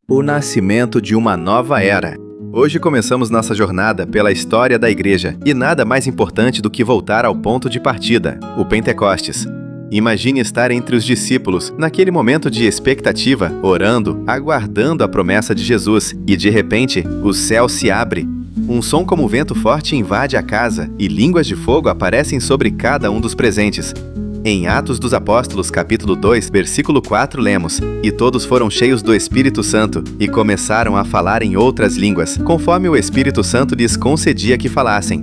O nascimento de uma nova era. Hoje começamos nossa jornada pela história da igreja, e nada mais importante do que voltar ao ponto de partida, o Pentecostes. Imagine estar entre os discípulos, naquele momento de expectativa, orando, aguardando a promessa de Jesus, e de repente, o céu se abre. Um som como vento forte invade a casa, e línguas de fogo aparecem sobre cada um dos presentes. Em Atos dos Apóstolos, capítulo 2, versículo 4, lemos: "E todos foram cheios do Espírito Santo, e começaram a falar em outras línguas, conforme o Espírito Santo lhes concedia que falassem."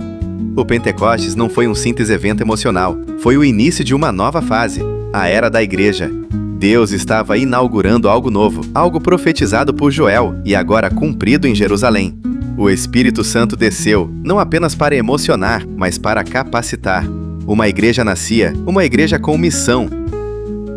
O Pentecostes não foi um simples evento emocional, foi o início de uma nova fase, a Era da Igreja. Deus estava inaugurando algo novo, algo profetizado por Joel, e agora cumprido em Jerusalém. O Espírito Santo desceu, não apenas para emocionar, mas para capacitar. Uma igreja nascia, uma igreja com missão.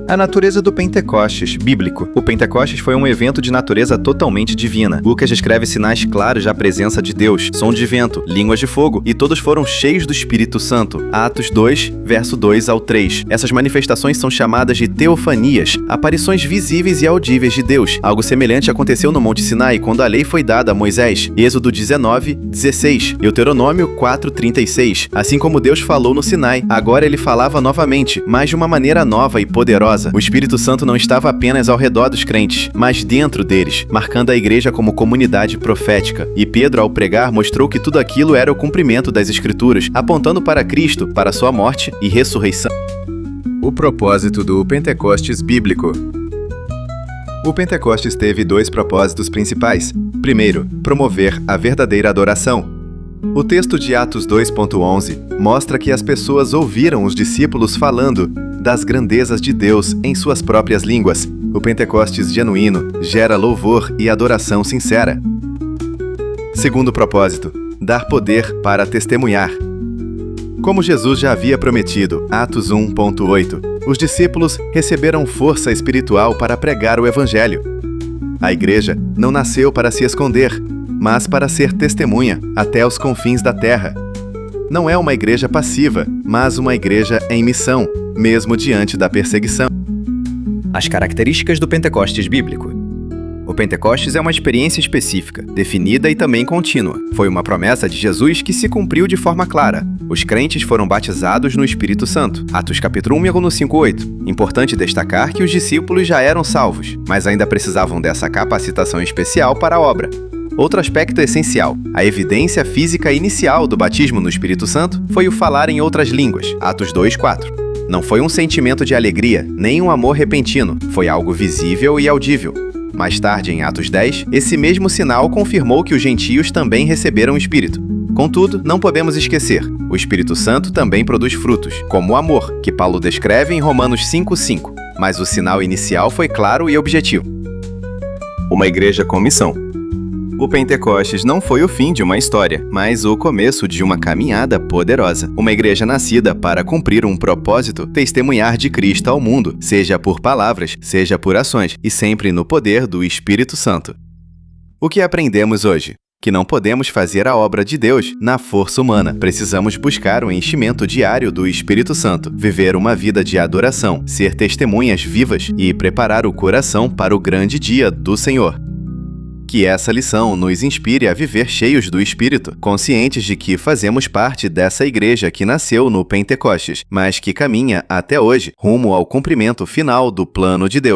A natureza do Pentecostes, bíblico. O Pentecostes foi um evento de natureza totalmente divina. Lucas descreve sinais claros da presença de Deus, som de vento, línguas de fogo, e todos foram cheios do Espírito Santo. Atos 2, verso 2 ao 3. Essas manifestações são chamadas de teofanias, aparições visíveis e audíveis de Deus. Algo semelhante aconteceu no Monte Sinai, quando a lei foi dada a Moisés. Êxodo 19, 16. Deuteronômio 4, 36. Assim como Deus falou no Sinai, agora ele falava novamente, mas de uma maneira nova e poderosa. O Espírito Santo não estava apenas ao redor dos crentes, mas dentro deles, marcando a igreja como comunidade profética. E Pedro, ao pregar, mostrou que tudo aquilo era o cumprimento das Escrituras, apontando para Cristo, para sua morte e ressurreição. O propósito do Pentecostes bíblico. O Pentecostes teve dois propósitos principais. Primeiro, promover a verdadeira adoração. O texto de Atos 2.11 mostra que as pessoas ouviram os discípulos falando das grandezas de Deus em suas próprias línguas. O Pentecostes genuíno gera louvor e adoração sincera. Segundo propósito, dar poder para testemunhar. Como Jesus já havia prometido, Atos 1.8, os discípulos receberam força espiritual para pregar o Evangelho. A igreja não nasceu para se esconder, mas para ser testemunha até os confins da terra. Não é uma igreja passiva, mas uma igreja em missão, mesmo diante da perseguição. As características do Pentecostes bíblico. O Pentecostes é uma experiência específica, definida e também contínua. Foi uma promessa de Jesus que se cumpriu de forma clara. Os crentes foram batizados no Espírito Santo. Atos capítulo 1, versículo 5-8. Importante destacar que os discípulos já eram salvos, mas ainda precisavam dessa capacitação especial para a obra. Outro aspecto essencial, a evidência física inicial do batismo no Espírito Santo foi o falar em outras línguas, Atos 2:4. Não foi um sentimento de alegria, nem um amor repentino, foi algo visível e audível. Mais tarde, em Atos 10, esse mesmo sinal confirmou que os gentios também receberam o Espírito. Contudo, não podemos esquecer, o Espírito Santo também produz frutos, como o amor, que Paulo descreve em Romanos 5:5. Mas o sinal inicial foi claro e objetivo. Uma igreja com missão. O Pentecostes não foi o fim de uma história, mas o começo de uma caminhada poderosa. Uma igreja nascida para cumprir um propósito, testemunhar de Cristo ao mundo, seja por palavras, seja por ações, e sempre no poder do Espírito Santo. O que aprendemos hoje? Que não podemos fazer a obra de Deus na força humana. Precisamos buscar o enchimento diário do Espírito Santo, viver uma vida de adoração, ser testemunhas vivas e preparar o coração para o grande dia do Senhor. Que essa lição nos inspire a viver cheios do Espírito, conscientes de que fazemos parte dessa igreja que nasceu no Pentecostes, mas que caminha até hoje rumo ao cumprimento final do plano de Deus.